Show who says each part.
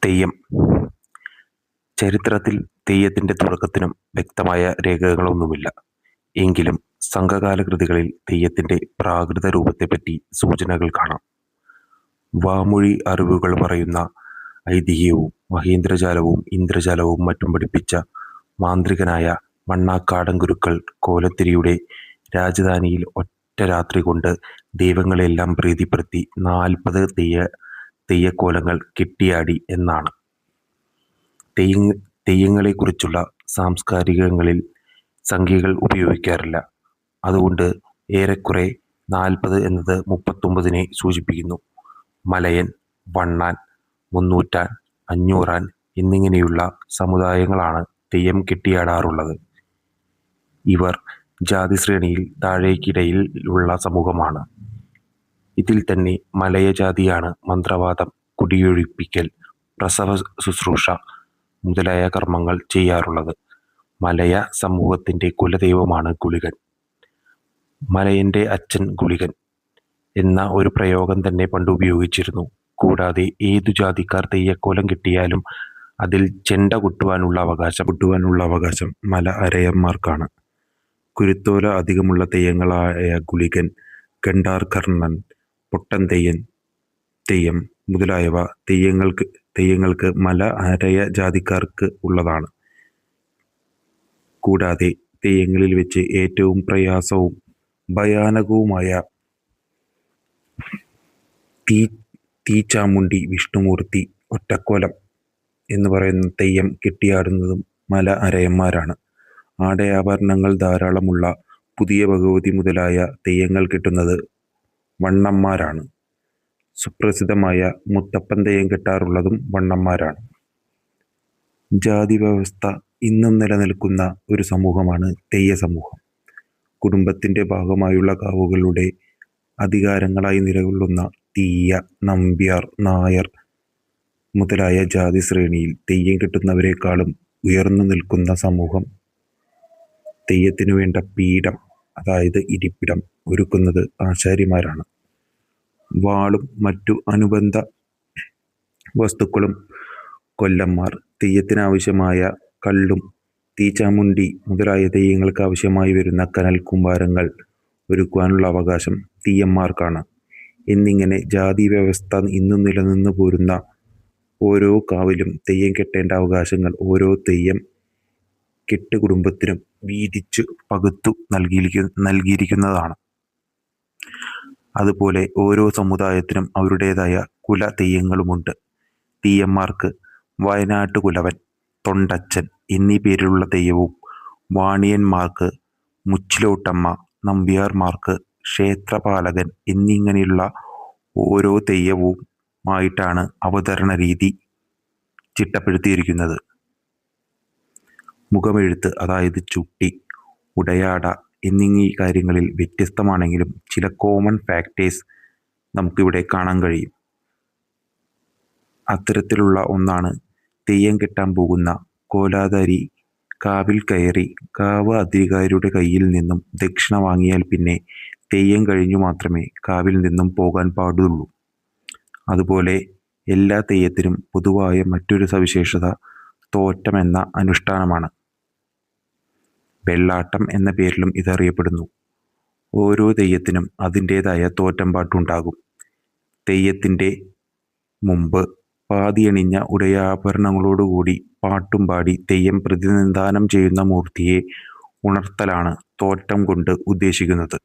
Speaker 1: തെയ്യം. ചരിത്രത്തിൽ തെയ്യത്തിൻ്റെ തുടക്കത്തിനും വ്യക്തമായ രേഖകളൊന്നുമില്ല. എങ്കിലും സംഘകാല കൃതികളിൽ തെയ്യത്തിൻ്റെ പ്രാകൃത രൂപത്തെപ്പറ്റി സൂചനകൾ കാണാം. വാമൊഴി അറിവുകൾ പറയുന്ന ഐതിഹ്യവും മഹേന്ദ്രജാലവും ഇന്ദ്രജാലവും മറ്റും പഠിപ്പിച്ച മാന്ത്രികനായ മണ്ണാക്കാടൻ ഗുരുക്കൾ കോലത്തിരിയുടെ രാജധാനിയിൽ ഒറ്റ രാത്രി കൊണ്ട് ദൈവങ്ങളെല്ലാം പ്രീതിപ്പെടുത്തി 40 തെയ്യക്കോലങ്ങൾ കെട്ടിയാടി എന്നാണ്. തെയ്യങ്ങളെക്കുറിച്ചുള്ള സാംസ്കാരികങ്ങളിൽ സംഖ്യകൾ ഉപയോഗിക്കാറില്ല. അതുകൊണ്ട് ഏറെക്കുറെ 40 എന്നത് 39 സൂചിപ്പിക്കുന്നു. മലയൻ, വണ്ണാൻ, മുന്നൂറ്റാൻ, അഞ്ഞൂറാൻ എന്നിങ്ങനെയുള്ള സമുദായങ്ങളാണ് തെയ്യം കെട്ടിയാടാറുള്ളത്. ഇവർ ജാതിശ്രേണിയിൽ താഴേക്കിടയിൽ ഉള്ള സമൂഹമാണ്. ഇതിൽ തന്നെ മലയജാതിയാണ് മന്ത്രവാദം, കുടിയൊഴിപ്പിക്കൽ, പ്രസവ ശുശ്രൂഷ മുതലായ കർമ്മങ്ങൾ ചെയ്യാറുള്ളത്. മലയ സമൂഹത്തിൻ്റെ കുലദൈവമാണ് ഗുളികൻ. മലയൻ്റെ അച്ഛൻ ഗുളികൻ എന്ന ഒരു പ്രയോഗം തന്നെ പണ്ട് ഉപയോഗിച്ചിരുന്നു. കൂടാതെ ഏതു ജാതിക്കാർ തെയ്യക്കോലം കിട്ടിയാലും അതിൽ ചെണ്ട കൊട്ടുവാനുള്ള അവകാശം മല അരയന്മാർക്കാണ്. കുരുത്തോല അധികമുള്ള തെയ്യങ്ങളായ ഗുളികൻ, ഗണ്ടാർകർണൻ, പൊട്ടൻ തെയ്യം മുതലായവ തെയ്യങ്ങൾക്ക് മല അരയ ജാതിക്കാർക്ക് ഉള്ളതാണ്. കൂടാതെ തെയ്യങ്ങളിൽ വെച്ച് ഏറ്റവും പ്രയാസവും ഭയാനകവുമായ തീച്ചാമുണ്ടി വിഷ്ണുമൂർത്തി ഒറ്റക്കോലം എന്ന് പറയുന്ന തെയ്യം കെട്ടിയാടുന്നതും മല അരയന്മാരാണ്. ആടയാഭരണങ്ങൾ ധാരാളമുള്ള പുതിയ ഭഗവതി മുതലായ തെയ്യങ്ങൾ കെട്ടുന്നത് വണ്ണന്മാരാണ്. സുപ്രസിദ്ധമായ മുത്തപ്പൻ തെയ്യം കെട്ടാറുള്ളതും വണ്ണന്മാരാണ്. ജാതി വ്യവസ്ഥ ഇന്നും നിലനിൽക്കുന്ന ഒരു സമൂഹമാണ് തെയ്യ സമൂഹം. കുടുംബത്തിൻ്റെ ഭാഗമായുള്ള കാവുകളുടെ അധികാരങ്ങളായി നിലകൊള്ളുന്ന തീയ, നമ്പ്യാർ, നായർ മുതലായ ജാതി ശ്രേണിയിൽ തെയ്യം കെട്ടുന്നവരെക്കാളും ഉയർന്നു നിൽക്കുന്ന സമൂഹം. തെയ്യത്തിനു വേണ്ട പീഠം, അതായത് ഇരിപ്പിടം ഒരുക്കുന്നത് ആശാരിമാരാണ്. വാളും മറ്റു അനുബന്ധ വസ്തുക്കളും കൊല്ലന്മാർ. തെയ്യത്തിനാവശ്യമായ കള്ളും തീച്ചാമുണ്ടി മുതലായ തെയ്യങ്ങൾക്ക് ആവശ്യമായി വരുന്ന കനൽ കുമ്പാരങ്ങൾ ഒരുക്കുവാനുള്ള അവകാശം തീയന്മാർക്കാണ്. എന്നിങ്ങനെ ജാതി വ്യവസ്ഥ ഇന്നും നിലനിന്നു പോരുന്ന ഓരോ കാവിലും തെയ്യം കെട്ടേണ്ട അവകാശങ്ങൾ ഓരോ തെയ്യം കെട്ട് കുടുംബത്തിനും വീതിച്ചു പകുത്തു നൽകിയിരിക്കുന്നതാണ്. അതുപോലെ ഓരോ സമുദായത്തിനും അവരുടേതായ കുല തെയ്യങ്ങളുമുണ്ട്. തീയന്മാർക്ക് വയനാട്ടുകുലവൻ, തൊണ്ടച്ചൻ എന്നീ പേരിലുള്ള തെയ്യവും, വാണിയന്മാർക്ക് മുച്ചിലോട്ടമ്മ, നമ്പ്യാർമാർക്ക് ക്ഷേത്രപാലകൻ എന്നിങ്ങനെയുള്ള ഓരോ തെയ്യവുമായിട്ടാണ് അവതരണ രീതി ചിട്ടപ്പെടുത്തിയിരിക്കുന്നത്. മുഖമെഴുത്ത്, അതായത് ചുട്ടി, ഉടയാട എന്നീ കാര്യങ്ങളിൽ വ്യത്യസ്തമാണെങ്കിലും ചില കോമൺ ഫാക്ടേഴ്സ് നമുക്കിവിടെ കാണാൻ കഴിയും. അത്തരത്തിലുള്ള ഒന്നാണ് തെയ്യം കെട്ടാൻ പോകുന്ന കോലാധാരി കാവിൽ കയറി കാവ് അധികാരിയുടെ കയ്യിൽ നിന്നും ദക്ഷിണ വാങ്ങിയാൽ പിന്നെ തെയ്യം കഴിഞ്ഞു മാത്രമേ കാവിൽ നിന്നും പോകാൻ പാടുള്ളൂ. അതുപോലെ എല്ലാ തെയ്യത്തിനും പൊതുവായ മറ്റൊരു സവിശേഷത തോറ്റം എന്ന അനുഷ്ഠാനമാണ്. വെള്ളാട്ടം എന്ന പേരിലും ഇതറിയപ്പെടുന്നു. ഓരോ തെയ്യത്തിനും അതിൻ്റേതായ തോറ്റം പാട്ടുണ്ടാകും. തെയ്യത്തിൻ്റെ മുമ്പ് പാതിയണിഞ്ഞ ഉടയാഭരണങ്ങളോടുകൂടി പാട്ടും പാടി തെയ്യം പ്രതിനിധാനം ചെയ്യുന്ന മൂർത്തിയെ ഉണർത്തലാണ് തോറ്റം കൊണ്ട് ഉദ്ദേശിക്കുന്നത്.